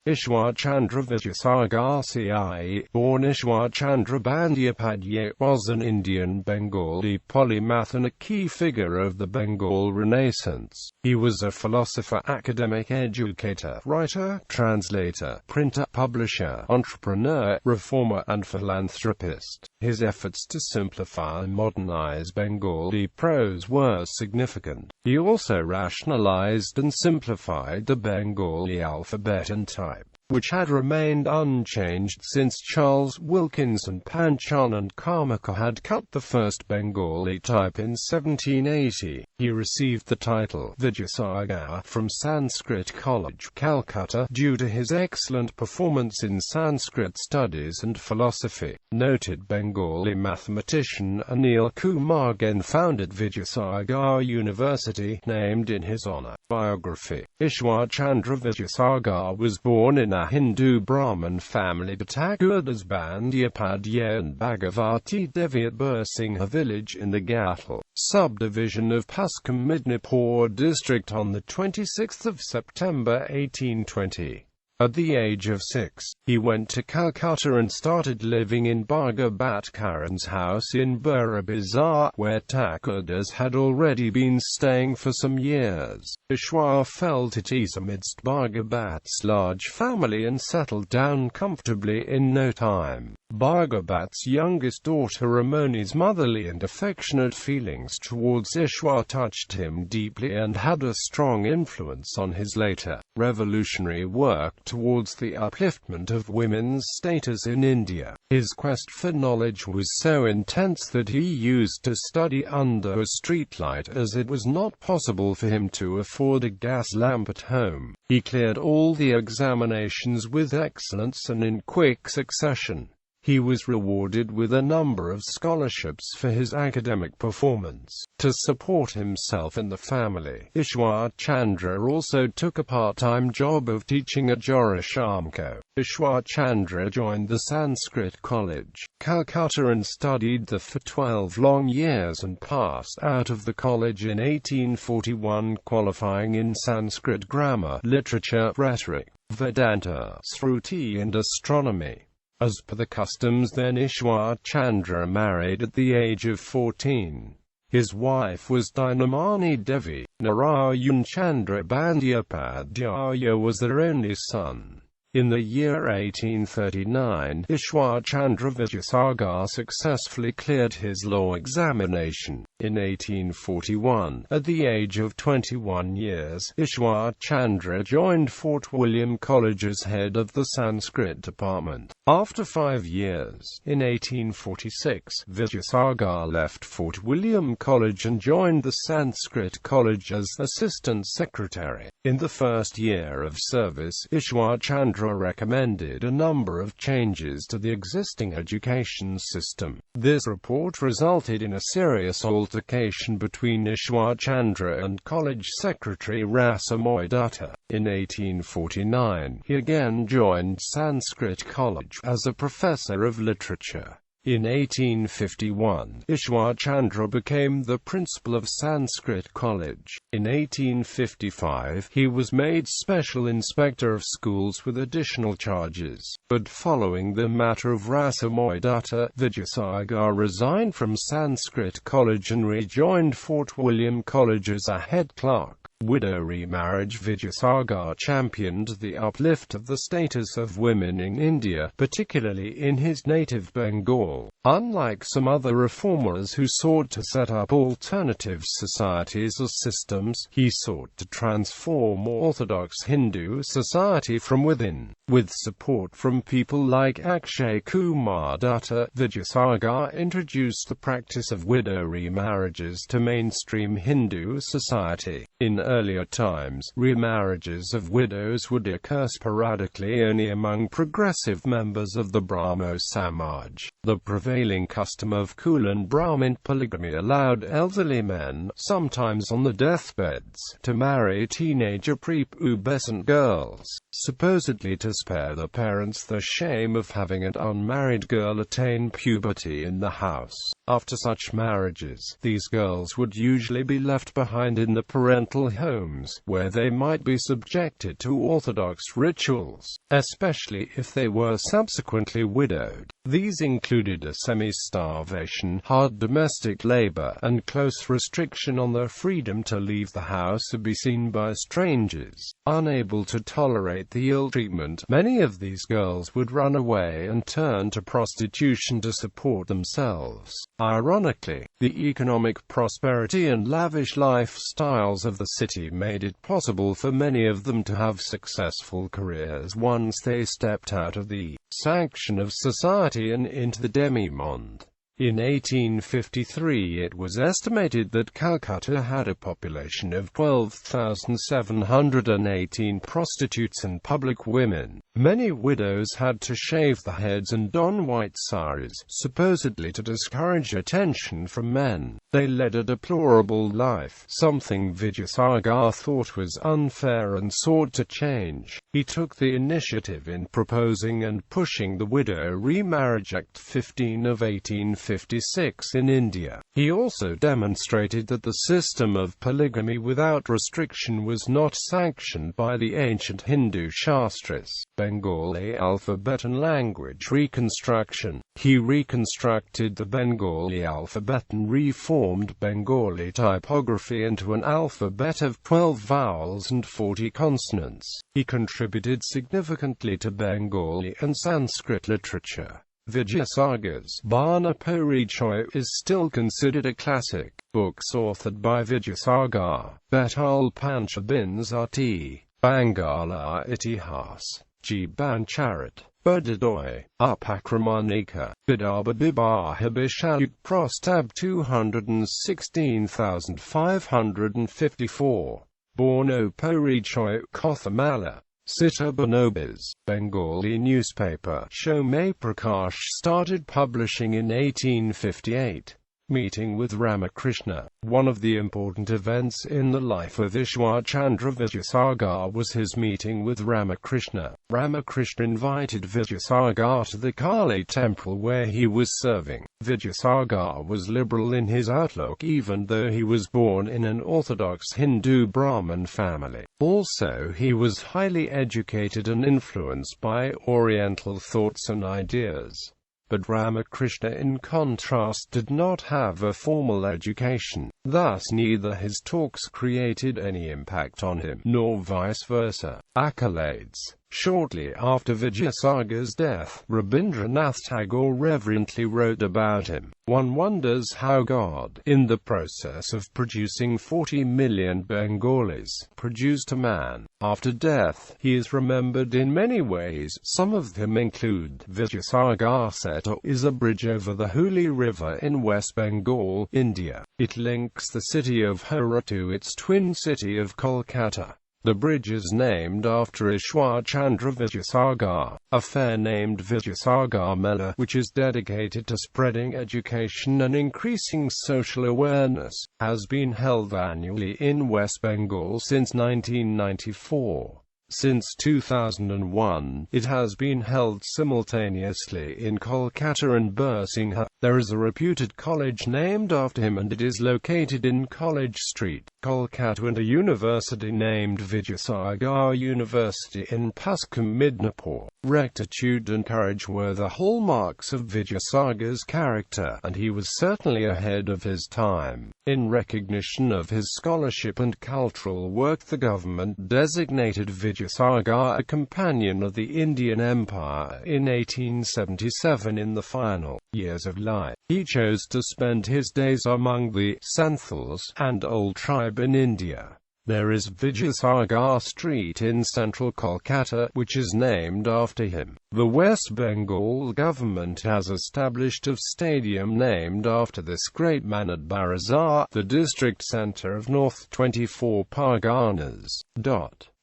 Ishwar Chandra Vidyasagar CIE, born Ishwar Chandra Bandyopadhyay, was an Indian Bengali polymath and a key figure of the Bengal Renaissance. He was a philosopher, academic, educator, writer, translator, printer, publisher, entrepreneur, reformer, and philanthropist. His efforts to simplify and modernize Bengali prose were significant. He also rationalized and simplified the Bengali alphabet and type, which had remained unchanged since Charles Wilkins and Panchanan Karmakar had cut the first Bengali type in 1780. He received the title Vidyasagar from Sanskrit College, Calcutta, due to his excellent performance in Sanskrit studies and philosophy. Noted Bengali mathematician Anil Kumar Gen founded Vidyasagar University, named in his honor. Biography. Ishwar Chandra Vidyasagar was born in a Hindu Brahmin family but Accolades Bandyopadhyay and Bhagavati Devi at Bursingha village in the Gattal subdivision of Paschim Midnapore district on 26 September 1820. At the age of 6, he went to Calcutta and started living in Bhagavat Karan's house in Burra Bazaar, where Accolades had already been staying for some years. Ishwar felt at ease amidst Bhagavat's large family and settled down comfortably in no time. Bhagavat's youngest daughter Ramoni's motherly and affectionate feelings towards Ishwar touched him deeply and had a strong influence on his later revolutionary work towards the upliftment of women's status in India. His quest for knowledge was so intense that he used to study under a streetlight as it was not possible for him to afford a gas lamp at home. He cleared all the examinations with excellence and in quick succession. He was rewarded with a number of scholarships for his academic performance. To support himself and the family, Ishwar Chandra also took a part-time job of teaching at Jorishamko. Ishwar Chandra joined the Sanskrit College, Calcutta and studied there for 12 long years and passed out of the college in 1841, qualifying in Sanskrit grammar, literature, rhetoric, Vedanta, Shruti and astronomy. As per the customs then, Ishwar Chandra married at the age of 14. His wife was Dinamani Devi. Narayan Chandra Bandyopadhyay was their only son. In the year 1839, Ishwar Chandra Vidyasagar successfully cleared his law examination. In 1841, at the age of 21 years, Ishwar Chandra joined Fort William College as head of the Sanskrit department. After 5 years, in 1846, Vidyasagar left Fort William College and joined the Sanskrit College as assistant secretary. In the first year of service, Ishwar Chandra recommended a number of changes to the existing education system. This report resulted in a serious altercation between Ishwar Chandra and college secretary Rasamoi Dutta. In 1849, he again joined Sanskrit College as a professor of literature. In 1851, Ishwar Chandra became the principal of Sanskrit College. In 1855, he was made special inspector of schools with additional charges. But following the matter of Rasamoi Dutta, Vidyasagar resigned from Sanskrit College and rejoined Fort William College as a head clerk. Widow remarriage. Vidyasagar championed the uplift of the status of women in India, particularly in his native Bengal. Unlike some other reformers who sought to set up alternative societies or systems, he sought to transform orthodox Hindu society from within. With support from people like Akshay Kumar Dutta, Vidyasagar introduced the practice of widow remarriages to mainstream Hindu society. In earlier times, remarriages of widows would occur sporadically only among progressive members of the Brahmo Samaj. The prevailing custom of Kulan Brahmin polygamy allowed elderly men, sometimes on the deathbeds, to marry teenager prepubescent girls, supposedly to spare the parents the shame of having an unmarried girl attain puberty in the house. After such marriages, these girls would usually be left behind in the parental homes, where they might be subjected to orthodox rituals, especially if they were subsequently widowed. These included a semi-starvation, hard domestic labor, and close restriction on their freedom to leave the house to be seen by strangers. Unable to tolerate the ill treatment, many of these girls would run away and turn to prostitution to support themselves. Ironically, the economic prosperity and lavish lifestyles of the city made it possible for many of them to have successful careers once they stepped out of the sanction of society and into the demi-monde. In 1853 it was estimated that Calcutta had a population of 12,718 prostitutes and public women. Many widows had to shave their heads and don white saris, supposedly to discourage attention from men. They led a deplorable life, something Vidyasagar thought was unfair and sought to change. He took the initiative in proposing and pushing the Widow Remarriage Act 15 of 1856 in India. He also demonstrated that the system of polygamy without restriction was not sanctioned by the ancient Hindu Shastras. Bengali alphabet and language reconstruction. He reconstructed the Bengali alphabet and reformed Bengali typography into an alphabet of 12 vowels and 40 consonants. He contributed significantly to Bengali and Sanskrit literature. Vidyasagar's Bana Parichoy is still considered a classic. Books authored by Vidyasagar: Betul Panchabinzati, Bangala Itihas, G. Bancharat, Budhadoy, Upakramanika, Bidababibahibishayuk Prostab 216,554. Borno Parichoy Kothamala. Sita Banobis, Bengali newspaper. Shomay Prakash started publishing in 1858. Meeting with Ramakrishna. One of the important events in the life of Ishwar Chandra Vidyasagar was his meeting with Ramakrishna. Ramakrishna invited Vidyasagar to the Kali temple where he was serving. Vidyasagar was liberal in his outlook even though he was born in an orthodox Hindu Brahmin family. Also, he was highly educated and influenced by Oriental thoughts and ideas. But Ramakrishna, in contrast, did not have a formal education. Thus, neither his talks created any impact on him, nor vice versa. Accolades. Shortly after Vidyasagar's death, Rabindranath Tagore reverently wrote about him. One wonders how God, in the process of producing 40 million Bengalis, produced a man. After death, he is remembered in many ways. Some of them include: Vidyasagar Setu is a bridge over the Hooghly River in West Bengal, India. It links the city of Howrah to its twin city of Kolkata. The bridge is named after Ishwar Chandra Vidyasagar. A fair named Vidyasagar Mela, which is dedicated to spreading education and increasing social awareness, has been held annually in West Bengal since 1994. Since 2001, it has been held simultaneously in Kolkata and Birsingha. There is a reputed college named after him and it is located in College Street, Kolkata, and a university named Vidyasagar University in Paschim Midnapore. Rectitude and courage were the hallmarks of Vidyasagar's character, and he was certainly ahead of his time. In recognition of his scholarship and cultural work, the government designated Vidyasagar a Companion of the Indian Empire in 1877. In the final years of life, he chose to spend his days among the Santhals, an old tribe in India. There is Vidyasagar Street in central Kolkata, which is named after him. The West Bengal government has established a stadium named after this great man at Barazar, the district centre of North 24 Parganas.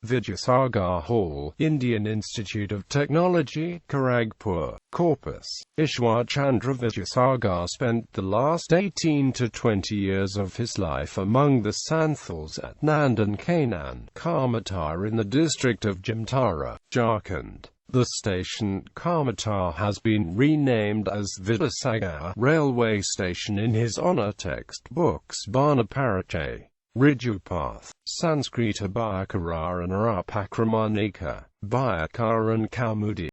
Vidyasagar Hall, Indian Institute of Technology, Kharagpur, Corpus. Ishwar Chandra Vidyasagar spent the last 18 to 20 years of his life among the Santhals at Nandan Kanan, Karmakar in the district of Jamtara, Jharkhand. The station, Karmakar, has been renamed as Vidyasagar Railway Station in his honour. Textbooks Banaparachay, Rijupath, Sanskrita Bhakara and Arapakramanika, Bhayakar and Kaumudi.